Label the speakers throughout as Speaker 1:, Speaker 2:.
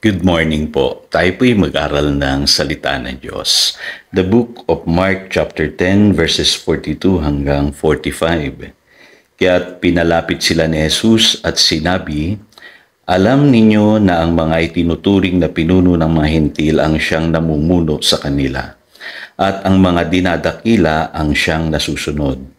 Speaker 1: Good morning po. Tayo po'y mag-aral ng salita ng Diyos. The book of Mark chapter 10 verses 42 hanggang 45. Kaya't pinalapit sila ni Jesus at sinabi, "Alam ninyo na ang mga itinuturing na pinuno ng mga Hentil ang siyang namumuno sa kanila, at ang mga dinadakila ang siyang nasusunod.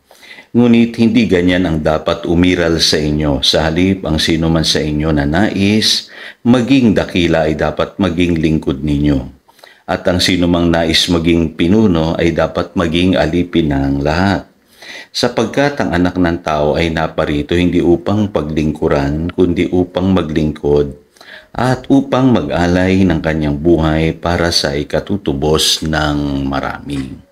Speaker 1: Ngunit hindi ganyan ang dapat umiral sa inyo. Sa halip, ang sino man sa inyo na nais maging dakila ay dapat maging lingkod ninyo. At ang sino mang nais maging pinuno ay dapat maging alipin ng lahat. Sapagkat ang anak ng tao ay naparito hindi upang paglingkuran, kundi upang maglingkod at upang mag-alay ng kanyang buhay para sa ikatutubos ng marami."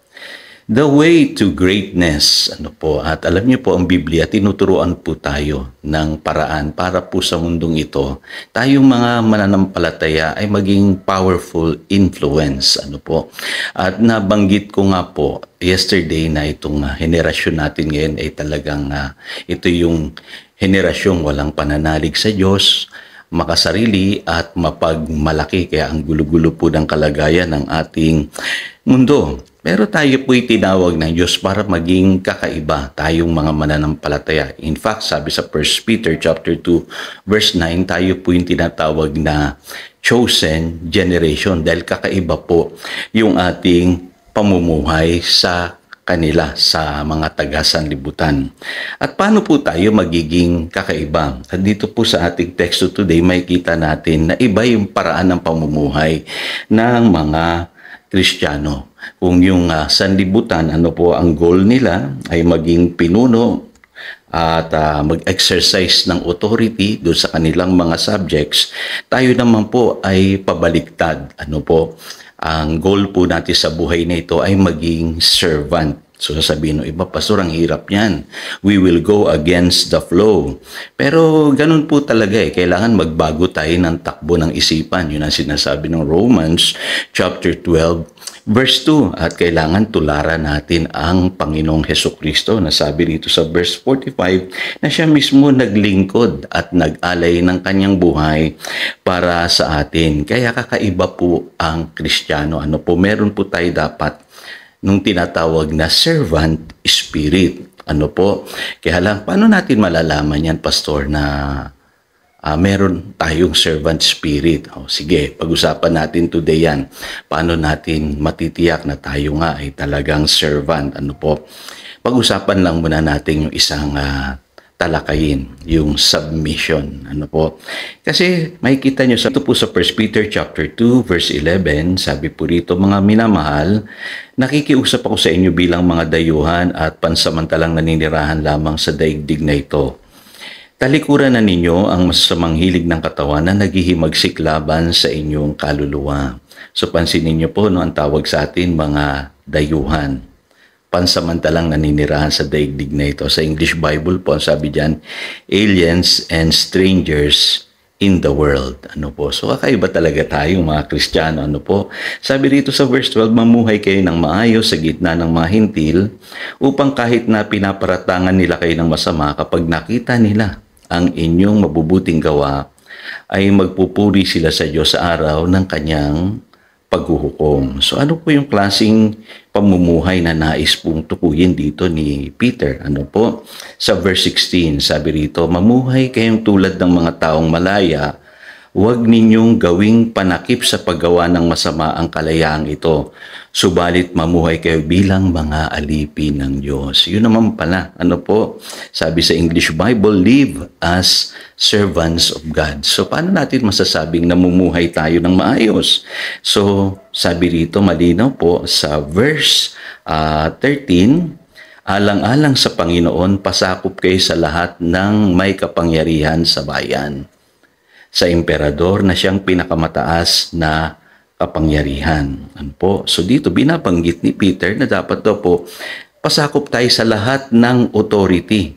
Speaker 1: The way to greatness, at alam niyo po ang Biblia, tinuturuan po tayo ng paraan para po sa mundong ito, tayong mga mananampalataya ay maging powerful influence, At nabanggit ko nga po yesterday na itong henerasyon natin ngayon ay talagang ito yung henerasyong walang pananalig sa Diyos, makasarili at mapagmalaki, kaya ang gulo-gulo po ng kalagayan ng ating mundo. Pero tayo po'y tinawag ng Diyos para maging kakaiba tayong mga mananampalataya. In fact, sabi sa 1 Peter chapter 2 verse 9, tayo po'y tinatawag na chosen generation dahil kakaiba po yung ating pamumuhay sa kanila, sa mga taga-sanlibutan. At paano po tayo magiging kakaiba? At dito po sa ating teksto today, makikita natin na iba yung paraan ng pamumuhay ng mga Kristiyano. Kung yung sanlibutan, ang goal nila ay maging pinuno at mag-exercise ng authority doon sa kanilang mga subjects, tayo naman po ay pabaliktad. Ang goal po natin sa buhay na ito ay maging servant. So sasabihin ng iba, "Pastor, ang hirap yan. We will go against the flow." Pero ganun po talaga Kailangan magbago tayo ng takbo ng isipan. Yun ang sinasabi ng Romans chapter 12 verse 2. At kailangan tularan natin ang Panginoong Hesukristo na sabi rito sa verse 45 na siya mismo naglingkod at nag-alay ng kanyang buhay para sa atin. Kaya kakaiba po ang Kristiyano. Meron po tayo dapat nung tinatawag na servant spirit. Kaya lang, paano natin malalaman yan, Pastor, na meron tayong servant spirit? Sige, pag-usapan natin today yan. Paano natin matitiyak na tayo nga ay talagang servant? Pag-usapan lang muna natin yung isang talakayin, yung submission. Kasi makikita nyo ito po sa 1 Peter chapter 2 verse 11, sabi po rito, "Mga minamahal, nakikiusap ako sa inyo bilang mga dayuhan at pansamantalang naninirahan lamang sa daigdig na ito. Talikuran na ninyo ang masasamang hilig ng katawan na naghihimagsik laban sa inyong kaluluwa." So pansinin niyo po, ang tawag sa atin mga dayuhan, pansamantalang naninirahan sa daigdig na ito. Sa English Bible po, sabi diyan, aliens and strangers in the world. So kakaiba talaga tayo mga Kristiyano. Sabi rito sa verse 12, "Mamuhay kayo ng maayos sa gitna ng mga Hentil, upang kahit na pinaparatangan nila kayo ng masama, kapag nakita nila ang inyong mabubuting gawa, ay magpupuri sila sa Diyos sa araw ng kanyang paghuhukom." So ano po yung klaseng pamumuhay na nais pong tukuyin dito ni Peter? Sa verse 16, sabi rito, "Mamuhay kayong tulad ng mga taong malaya. Huwag ninyong gawing panakip sa paggawa ng masama ang kalayaang ito. Subalit mamuhay kayo bilang mga alipin ng Diyos." Yun naman pala. Sabi sa English Bible, "Live as servants of God." So paano natin masasabing namumuhay tayo ng maayos? So sabi rito, malinaw po sa verse 13, "Alang-alang sa Panginoon, pasakop kayo sa lahat ng may kapangyarihan sa bayan, sa emperador na siyang pinakamataas na kapangyarihan." So dito binabanggit ni Peter na dapat daw po pasakop tayo sa lahat ng authority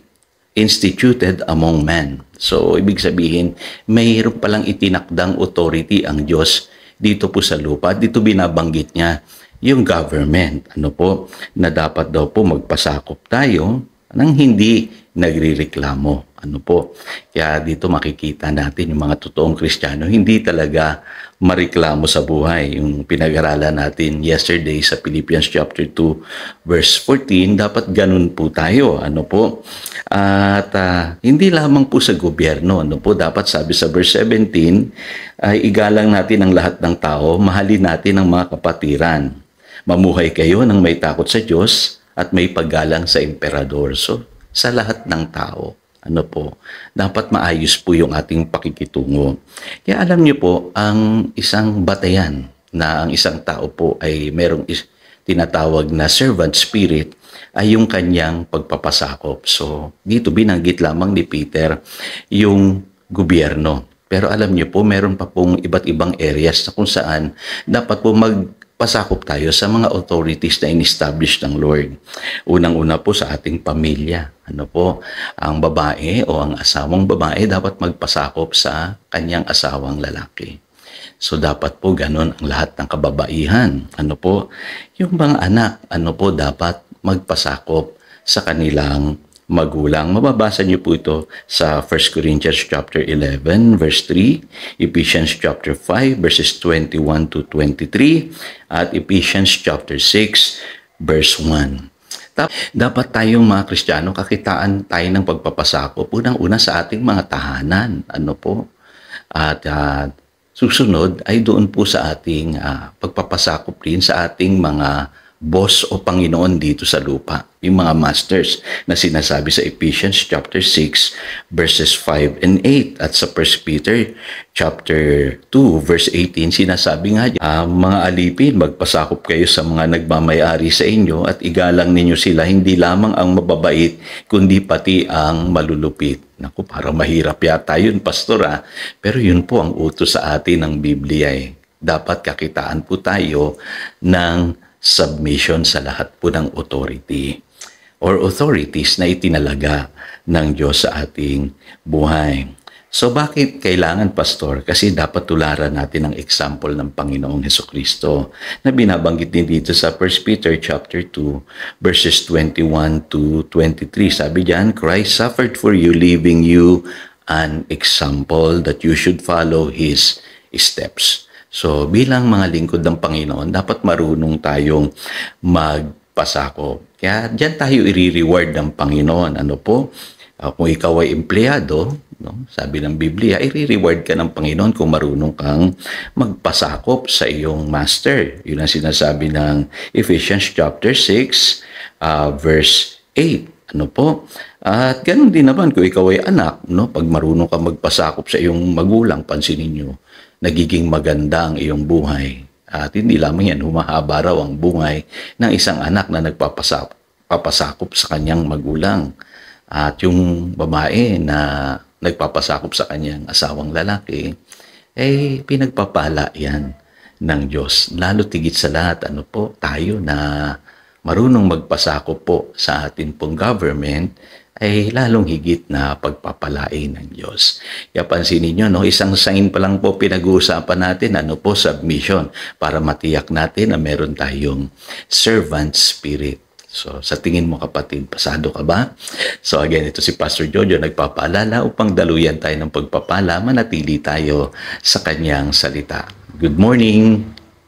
Speaker 1: instituted among men. So ibig sabihin, mayroon palang itinakdang authority ang Diyos dito po sa lupa. Dito binabanggit niya yung government. Na dapat daw po magpasakop tayo nang hindi nagrereklamo. Ano po? Kaya dito makikita natin yung mga totoong Kristiyano, hindi talaga mareklamo sa buhay. Yung pinag-aralan natin yesterday sa Philippians chapter 2 verse 14, dapat ganun po tayo. Ano po? At hindi lamang po sa gobyerno. Ano po? Dapat sabi sa verse 17, ay igalang natin ang lahat ng tao, mahalin natin ang mga kapatiran. Mamuhay kayo ng may takot sa Diyos at may paggalang sa emperador. So, sa lahat ng tao, ano po, dapat maayos po yung ating pakikitungo. Kaya alam niyo po, ang isang batayan na ang isang tao po ay merong tinatawag na servant spirit ay yung kanyang pagpapasakop. So, dito binanggit lamang ni Peter yung gobyerno. Pero alam niyo po, meron pa pong iba't ibang areas na kung saan dapat po magpasakop tayo sa mga authorities na in-establish ng Lord. Unang-una po sa ating pamilya. Ano po, ang babae o ang asawang babae dapat magpasakop sa kanyang asawang lalaki. So dapat po ganun ang lahat ng kababaihan. Ano po, yung mga anak, ano po, dapat magpasakop sa kanilang magulang. Mababasa niyo po ito sa 1 Corinthians chapter 11 verse 3, Ephesians chapter 5 verses 21 to 23, at Ephesians chapter 6 verse 1. Dapat tayong mga Kristiyano, kakitaan tayo ng pagpapasakop unang-una sa ating mga tahanan. Ano po? At susunod ay doon po sa ating pagpapasakop rin sa ating mga boss o Panginoon dito sa lupa, yung mga masters na sinasabi sa Ephesians chapter 6 verses 5 and 8, at sa 1 Peter chapter 2 verse 18 sinasabi nga mga alipin, magpasakop kayo sa mga nagmamayari sa inyo at igalang ninyo sila, hindi lamang ang mababait kundi pati ang malulupit. Naku, parang mahirap yata yun, pastor pero yun po ang utos sa atin ng Biblia Dapat kakitaan po tayo ng submission sa lahat po ng authority or authorities na itinalaga ng Diyos sa ating buhay. So bakit kailangan, pastor? Kasi dapat tularan natin ang example ng Panginoong Hesukristo na binabanggit din dito sa 1 Peter chapter 2 verses 21 to 23. Sabi diyan, Christ suffered for you, leaving you an example that you should follow His steps. So, bilang mga lingkod ng Panginoon, dapat marunong tayong magpasakop. Kaya diyan tayo i-reward ng Panginoon. Ano po? Kung ikaw ay empleyado, sabi ng Biblia, i-reward ka ng Panginoon kung marunong kang magpasakop sa iyong master. Yun ang sinasabi ng Ephesians chapter 6, verse 8. Ano po? At ganun din naman kung ikaw ay anak, pag marunong kang magpasakop sa iyong magulang, pansinin nyo, nagiging maganda ang iyong buhay. At hindi lamang yan, humahaba raw ang buhay ng isang anak na nagpapasakop sa kanyang magulang. At yung babae na nagpapasakop sa kanyang asawang lalaki, pinagpapala yan ng Diyos. Lalo tigit sa lahat, ano po, tayo na marunong magpasakop po sa ating pong government, ay lalong higit na pagpapalain ng Diyos. Kaya pansinin nyo, isang sign pa lang po pinag-uusapan natin, submission, para matiyak natin na meron tayong servant spirit. So, sa tingin mo kapatid, pasado ka ba? So again, ito si Pastor Jojo nagpapaalala upang daluyan tayo ng pagpapala, manatili tayo sa kanyang salita. Good morning!